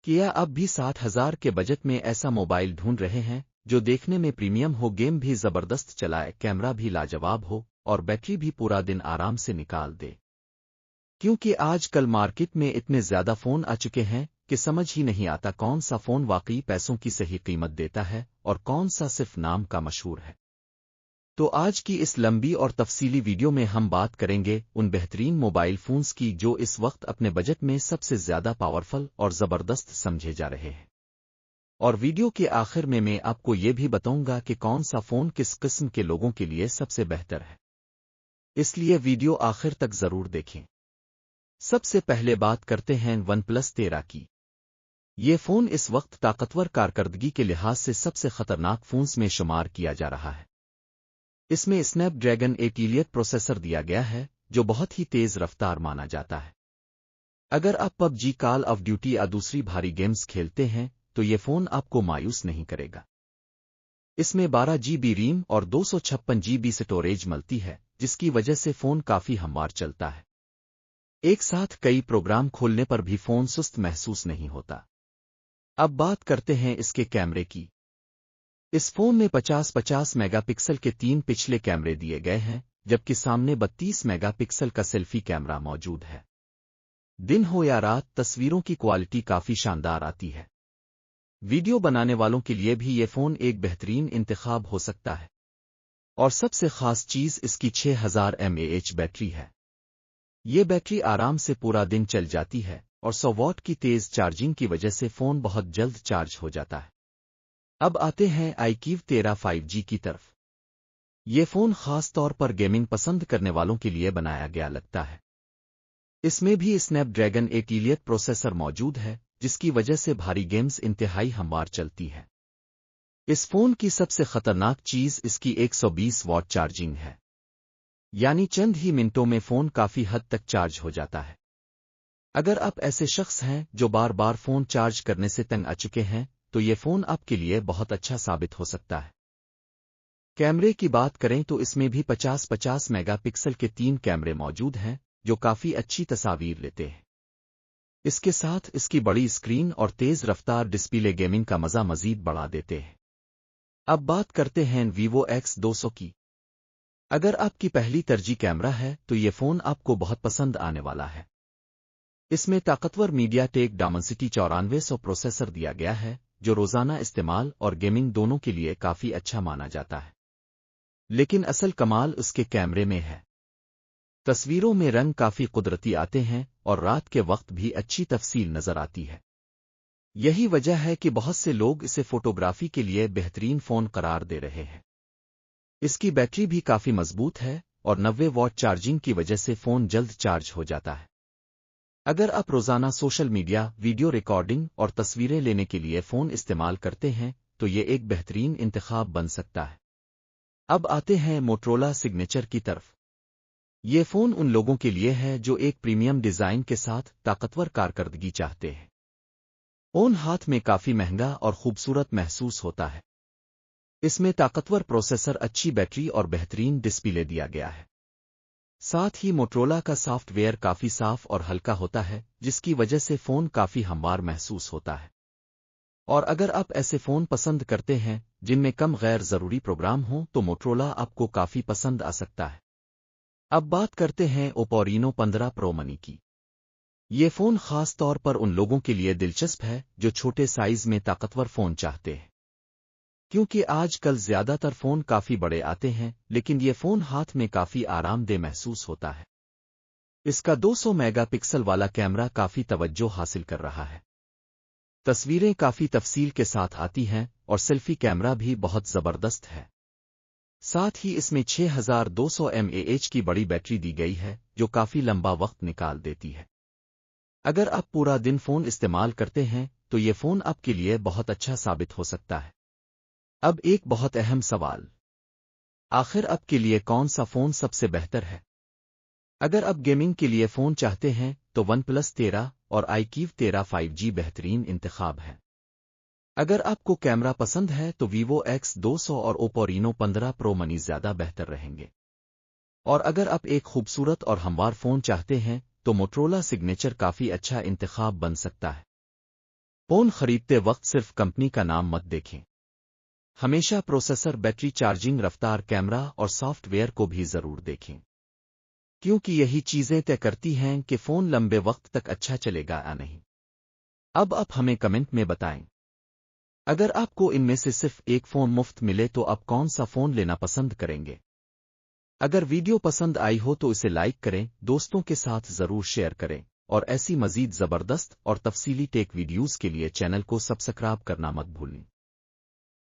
کیا اب بھی 60,000 کے بجٹ میں ایسا موبائل ڈھونڈ رہے ہیں جو دیکھنے میں پریمیم ہو، گیم بھی زبردست چلائے، کیمرہ بھی لاجواب ہو اور بیٹری بھی پورا دن آرام سے نکال دے؟ کیونکہ آج کل مارکیٹ میں اتنے زیادہ فون آ چکے ہیں کہ سمجھ ہی نہیں آتا کون سا فون واقعی پیسوں کی صحیح قیمت دیتا ہے اور کون سا صرف نام کا مشہور ہے۔ تو آج کی اس لمبی اور تفصیلی ویڈیو میں ہم بات کریں گے ان بہترین موبائل فونز کی جو اس وقت اپنے بجٹ میں سب سے زیادہ پاورفل اور زبردست سمجھے جا رہے ہیں، اور ویڈیو کے آخر میں آپ کو یہ بھی بتاؤں گا کہ کون سا فون کس قسم کے لوگوں کے لیے سب سے بہتر ہے، اس لیے ویڈیو آخر تک ضرور دیکھیں۔ سب سے پہلے بات کرتے ہیں ون پلس 13 کی۔ یہ فون اس وقت طاقتور کارکردگی کے لحاظ سے سب سے خطرناک فونز میں شمار کیا جا رہا ہے۔ اس میں اسنیپ ڈریگن 8 ایلیٹ پروسیسر دیا گیا ہے جو بہت ہی تیز رفتار مانا جاتا ہے۔ اگر آپ PUBG, Call of Duty یا دوسری بھاری گیمز کھیلتے ہیں تو یہ فون آپ کو مایوس نہیں کرے گا۔ اس میں 12 جی بی ریم اور 256 جی بی سٹوریج ملتی ہے، جس کی وجہ سے فون کافی ہموار چلتا ہے۔ ایک ساتھ کئی پروگرام کھولنے پر بھی فون سست محسوس نہیں ہوتا۔ اب بات کرتے ہیں اس کے کیمرے کی۔ اس فون میں 50 میگا پکسل کے 3 پچھلے کیمرے دیے گئے ہیں، جبکہ سامنے 32 میگا پکسل کا سیلفی کیمرہ موجود ہے۔ دن ہو یا رات، تصویروں کی کوالٹی کافی شاندار آتی ہے۔ ویڈیو بنانے والوں کے لیے بھی یہ فون ایک بہترین انتخاب ہو سکتا ہے، اور سب سے خاص چیز اس کی 6000 mAh بیٹری ہے۔ یہ بیٹری آرام سے پورا دن چل جاتی ہے اور 100 واٹ کی تیز چارجنگ کی وجہ سے فون بہت جلد چارج ہو جاتا ہے۔ اب آتے ہیں iQOO 13 5G کی طرف۔ یہ فون خاص طور پر گیمنگ پسند کرنے والوں کے لیے بنایا گیا لگتا ہے۔ اس میں بھی اسنیپ ڈریگن 8 ایلیٹ پروسیسر موجود ہے، جس کی وجہ سے بھاری گیمز انتہائی ہموار چلتی ہے۔ اس فون کی سب سے خطرناک چیز اس کی 120 واٹ چارجنگ ہے، یعنی چند ہی منٹوں میں فون کافی حد تک چارج ہو جاتا ہے۔ اگر آپ ایسے شخص ہیں جو بار بار فون چارج کرنے سے تنگ آ چکے ہیں تو یہ فون آپ کے لیے بہت اچھا ثابت ہو سکتا ہے۔ کیمرے کی بات کریں تو اس میں بھی 50 میگا پکسل کے 3 کیمرے موجود ہیں جو کافی اچھی تصاویر لیتے ہیں۔ اس کے ساتھ اس کی بڑی اسکرین اور تیز رفتار ڈسپلے گیمنگ کا مزہ مزید بڑھا دیتے ہیں۔ اب بات کرتے ہیں ویوو X200 کی۔ اگر آپ کی پہلی ترجیح کیمرہ ہے تو یہ فون آپ کو بہت پسند آنے والا ہے۔ اس میں طاقتور میڈیا ٹیک ڈامنسٹی 9400 پروسیسر دیا گیا ہے جو روزانہ استعمال اور گیمنگ دونوں کے لیے کافی اچھا مانا جاتا ہے۔ لیکن اصل کمال اس کے کیمرے میں ہے۔ تصویروں میں رنگ کافی قدرتی آتے ہیں اور رات کے وقت بھی اچھی تفصیل نظر آتی ہے۔ یہی وجہ ہے کہ بہت سے لوگ اسے فوٹوگرافی کے لیے بہترین فون قرار دے رہے ہیں۔ اس کی بیٹری بھی کافی مضبوط ہے اور 90 واٹ چارجنگ کی وجہ سے فون جلد چارج ہو جاتا ہے۔ اگر آپ روزانہ سوشل میڈیا، ویڈیو ریکارڈنگ اور تصویریں لینے کے لیے فون استعمال کرتے ہیں تو یہ ایک بہترین انتخاب بن سکتا ہے۔ اب آتے ہیں موٹرولا سگنیچر کی طرف۔ یہ فون ان لوگوں کے لیے ہے جو ایک پریمیم ڈیزائن کے ساتھ طاقتور کارکردگی چاہتے ہیں۔ فون ہاتھ میں کافی مہنگا اور خوبصورت محسوس ہوتا ہے۔ اس میں طاقتور پروسیسر، اچھی بیٹری اور بہترین ڈسپلے دیا گیا ہے۔ ساتھ ہی موٹرولا کا سافٹ ویئر کافی صاف اور ہلکا ہوتا ہے، جس کی وجہ سے فون کافی ہموار محسوس ہوتا ہے۔ اور اگر آپ ایسے فون پسند کرتے ہیں جن میں کم غیر ضروری پروگرام ہوں تو موٹرولا آپ کو کافی پسند آ سکتا ہے۔ اب بات کرتے ہیں اوپو رینو 15 پرو منی کی۔ یہ فون خاص طور پر ان لوگوں کے لیے دلچسپ ہے جو چھوٹے سائز میں طاقتور فون چاہتے ہیں، کیونکہ آج کل زیادہ تر فون کافی بڑے آتے ہیں، لیکن یہ فون ہاتھ میں کافی آرام دہ محسوس ہوتا ہے۔ اس کا 200 میگا پکسل والا کیمرہ کافی توجہ حاصل کر رہا ہے۔ تصویریں کافی تفصیل کے ساتھ آتی ہیں اور سیلفی کیمرہ بھی بہت زبردست ہے۔ ساتھ ہی اس میں 6200 mAh کی بڑی بیٹری دی گئی ہے جو کافی لمبا وقت نکال دیتی ہے۔ اگر آپ پورا دن فون استعمال کرتے ہیں تو یہ فون آپ کے لیے بہت اچھا ثابت ہو سکتا ہے۔ اب ایک بہت اہم سوال، آخر آپ کے لیے کون سا فون سب سے بہتر ہے؟ اگر آپ گیمنگ کے لیے فون چاہتے ہیں تو ون پلس 13 اور iQOO 13 5G بہترین انتخاب ہے۔ اگر آپ کو کیمرہ پسند ہے تو ویوو X200 اور اوپو رینو 15 پرو منی زیادہ بہتر رہیں گے۔ اور اگر آپ ایک خوبصورت اور ہموار فون چاہتے ہیں تو موٹرولا سگنیچر کافی اچھا انتخاب بن سکتا ہے۔ فون خریدتے وقت صرف کمپنی کا نام مت دیکھیں، ہمیشہ پروسیسر، بیٹری، چارجنگ رفتار، کیمرہ اور سافٹ ویئر کو بھی ضرور دیکھیں، کیونکہ یہی چیزیں طے کرتی ہیں کہ فون لمبے وقت تک اچھا چلے گا یا نہیں۔ اب آپ ہمیں کمنٹ میں بتائیں، اگر آپ کو ان میں سے صرف ایک فون مفت ملے تو آپ کون سا فون لینا پسند کریں گے؟ اگر ویڈیو پسند آئی ہو تو اسے لائک کریں، دوستوں کے ساتھ ضرور شیئر کریں، اور ایسی مزید زبردست اور تفصیلی ٹیک ویڈیوز کے لیے چینل کو سبسکرائب کرنا مت بھولیں۔